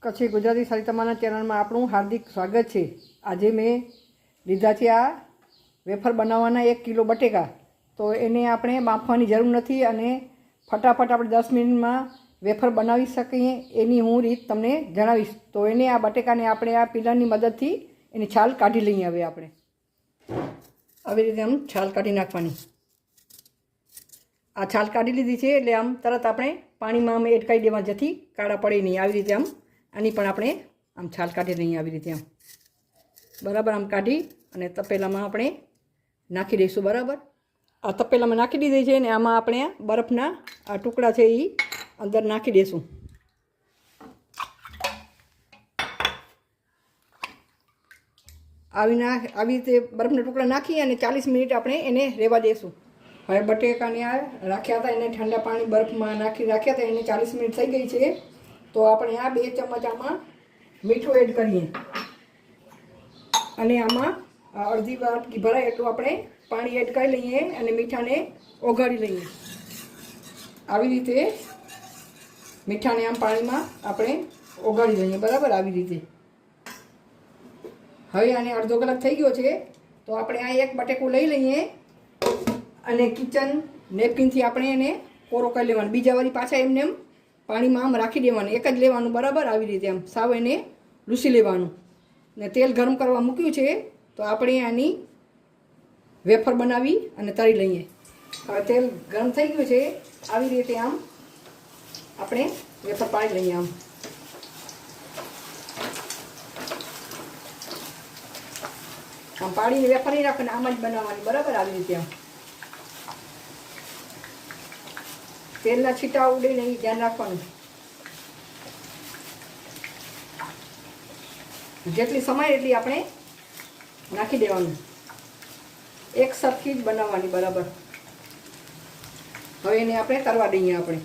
કચ્છી ગુજરાતી સાહિત્યમાના ચેનલમાં આપણું હાર્દિક સ્વાગત છે। આજે મેં લીધા છે આ વેફર બનાવવાના 1 કિલો બટેકા। તો એને આપણે બાફવાની જરૂર નથી અને ફટાફટ આપણે 10 મિનિટમાં વેફર બનાવી શકીએ એની હું રીત તમને જણાવીશ। તો એને આ બટેકાને આપણે આ પીલરની મદદથી એની છાલ કાઢી લઈએ। હવે આપણે આવી રીતે આમ છાલ કાઢી નાખવાની। આ છાલ કાઢી લીધી છે એટલે આમ તરત આપણે પાણીમાં આમ એડ કરી દેવા જેથી કાળા પડે નહીં। આવી રીતે આમ આની પણ આપણે આમ છાલ કાઢી લઈએ આવી રીતે આમ બરાબર આમ કાઢી અને તપેલામાં આપણે નાખી દઈશું। બરાબર આ તપેલામાં નાખી દીધી છે ને આમાં આપણે બરફના આ ટુકડા છે એ અંદર નાખી દઈશું। આવી રીતે બરફના ટુકડા નાખી અને 40 મિનિટ આપણે એને રહેવા દઈશું। હવે બટેકાને આ રાખ્યા હતા એને ઠંડા પાણી બરફમાં નાખી રાખ્યા હતા એને 40 મિનિટ થઈ ગઈ છે। તો આપણે આ 2 ચમચ આમાં મીઠું એડ કરીએ અને આમાં અડધી વાટકી ભરાય એટલું આપણે પાણી એડ કરી લઈએ અને મીઠાને ઓગાળી લઈએ। આવી રીતે મીઠાને આમ પાણીમાં આપણે ઓગાળી લઈએ બરાબર આવી રીતે। હવે આને અડધો કલાક થઈ ગયો છે તો આપણે આ એક બટેકું લઈ લઈએ અને કિચન નેપકિનથી આપણે એને કોરો કરી લેવાનો। બીજા વારી પાછા એમને એમ પાણીમાં આમ રાખી દેવાનું એક જ લેવાનું બરાબર આવી રીતે આમ સાવ એને લૂસી લેવાનું ને તેલ ગરમ કરવા મૂક્યું છે તો આપણે આની વેફર બનાવી અને તળી લઈએ। હવે તેલ ગરમ થઈ ગયું છે આવી રીતે આમ આપણે વેફર પાડી લઈએ આમ પાડીને વેફર નહીં રાખવાની આમ જ બનાવવાની બરાબર આવી રીતે આમ તેલના છીટા ઉડે નહીં ધ્યાન રાખવાનું। જેટલી સમય એટલી આપણે નાખી દેવાનું એક સરખી જ બનાવવાની બરાબર। હવે એને આપણે કરવા દઈએ આપણે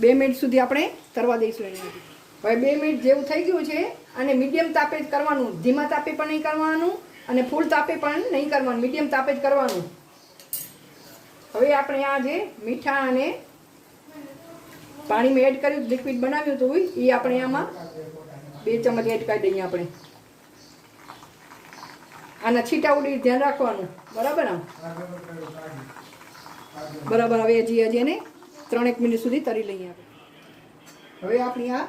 બે મિનિટ સુધી આપણે તરવા દઈશું એને। હવે 2 મિનિટ જેવું થઈ ગયું છે અને મીડિયમ તાપે જ કરવાનું, ધીમા તાપે પણ નહીં કરવાનું અને ફૂલ તાપે પણ નહીં કરવાનું, મીડિયમ તાપે જ કરવાનું। હવે આપણે આ જે મીઠા અને પાણીમાં એડ કર્યું લિક્વિડ બનાવ્યું હતું એ આપણે આમાં 2 ચમચ એડ કરી દઈએ આપણે। આના છીટા ઉડી ધ્યાન રાખવાનું બરાબર આમ બરાબર। હવે હજી એને 3 મિનિટ સુધી તરી લઈએ આપણે। હવે આપણી આ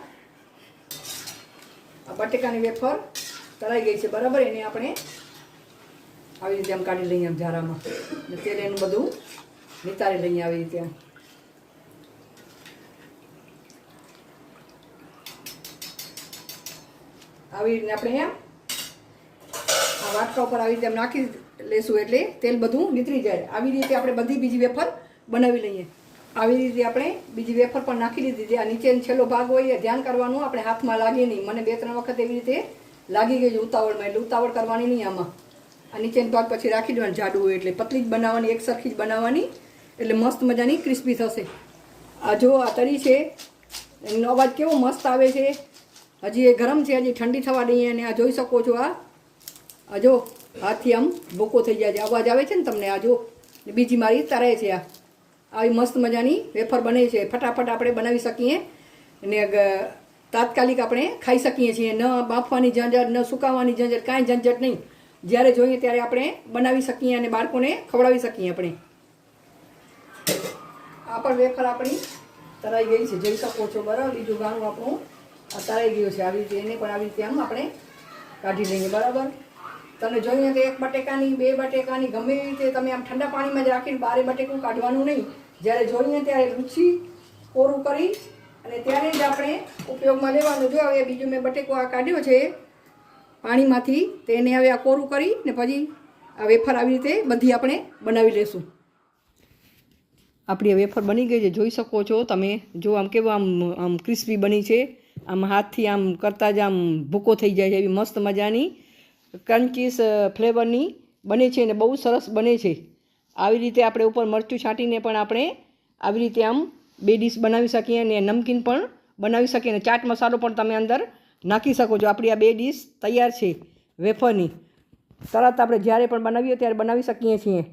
બટેકાની વેફર તળાઈ ગઈ છે બરાબર। એને આપણે આવી રીતે આમ કાઢી લઈએ આમ ઝારામાં ને તેલ એનું બધું નિતારી લઈએ આવી રીતે આમ। આવી રીતે આપણે આ વાટકા ઉપર આવી રીતે નાખી લેશું એટલે તેલ બધું નીતરી જાય। આવી રીતે આપણે બધી બીજી વેફર બનાવી લઈએ। આવી રીતે આપણે બીજી વેફર પણ નાખી દીધી છે। આ નીચે છેલ્લો ભાગ હોય એ ધ્યાન કરવાનું આપણે હાથમાં લાગે નહીં। મને 2-3 વખત એવી રીતે લાગી ગઈ ઉતાવળમાં એટલે ઉતાવળ કરવાની નહીં આમાં। આ નીચેનો ભાગ પછી રાખી દેવાનું જાડું હોય એટલે પતલી જ બનાવવાની એક સરખી જ બનાવવાની એટલે મસ્ત મજાની ક્રિસ્પી થશે। આ જો આ તરી છે એનો અવાજ કેવો મસ્ત આવે છે। હજી એ ગરમ છે હજી ઠંડી થવા દઈએ અને આ જોઈ શકો છો આ જો હાથથી આમ ભૂકો થઈ જાય છે અવાજ આવે છે ને તમને। આ જો બીજી મારી તરાય છે આ આવી મસ્ત મજાની વેફર બને છે। ફટાફટ આપણે બનાવી શકીએ અને તાત્કાલિક આપણે ખાઈ શકીએ છીએ। ન બાફવાની ઝંઝટ ન સુકાવવાની ઝંઝટ કાંઈ ઝંઝટ નહીં। જ્યારે જોઈએ ત્યારે આપણે બનાવી શકીએ અને બાળકોને ખવડાવી શકીએ આપણે। આ પણ વેફર આપણી તરાઈ ગઈ છે જોઈ શકો છો બરાબર। બીજું ગાણું આપણું આ તરાઈ ગયું છે આવી રીતે એને પણ આવી રીતે આમ આપણે કાઢી લઈએ બરાબર। તમે જોઈએ કે 1 બટેકાની 2 બટેકાની ગમે એ રીતે તમે આમ ઠંડા પાણીમાં જ રાખીને બારે બટેકું કાઢવાનું નહીં। જ્યારે જોઈએ ત્યારે લૂછી કોરું કરી અને ત્યારે જ આપણે ઉપયોગમાં લેવાનું। જો હવે બીજું મેં બટેકો આ કાઢ્યો છે પાણીમાંથી તેને હવે આ કોરું કરી ને પછી આ વેફર આવી રીતે બધી આપણે બનાવી લઈશું। આપણી વેફર બની ગઈ છે જોઈ શકો છો તમે। જો આમ કેવું આમ ક્રિસ્પી બની છે આમ હાથથી આમ કરતાં જ આમ ભૂકો થઈ જાય છે એવી મસ્ત મજાની ક્રન્ચીસ ફ્લેવરની બને છે અને બહુ સરસ બને છે। આવી રીતે આપણે ઉપર મરચું છાંટીને પણ આપણે આવી રીતે આમ 2 ડીશ બનાવી શકીએ અને નમકીન પણ બનાવી શકીએ અને ચાટ મસાલો પણ તમે અંદર નાખી શકો છો। આપણી આ 2 ડીશ તૈયાર છે વેફરની। તરત આપણે જ્યારે પણ બનાવીએ ત્યારે બનાવી શકીએ છીએ.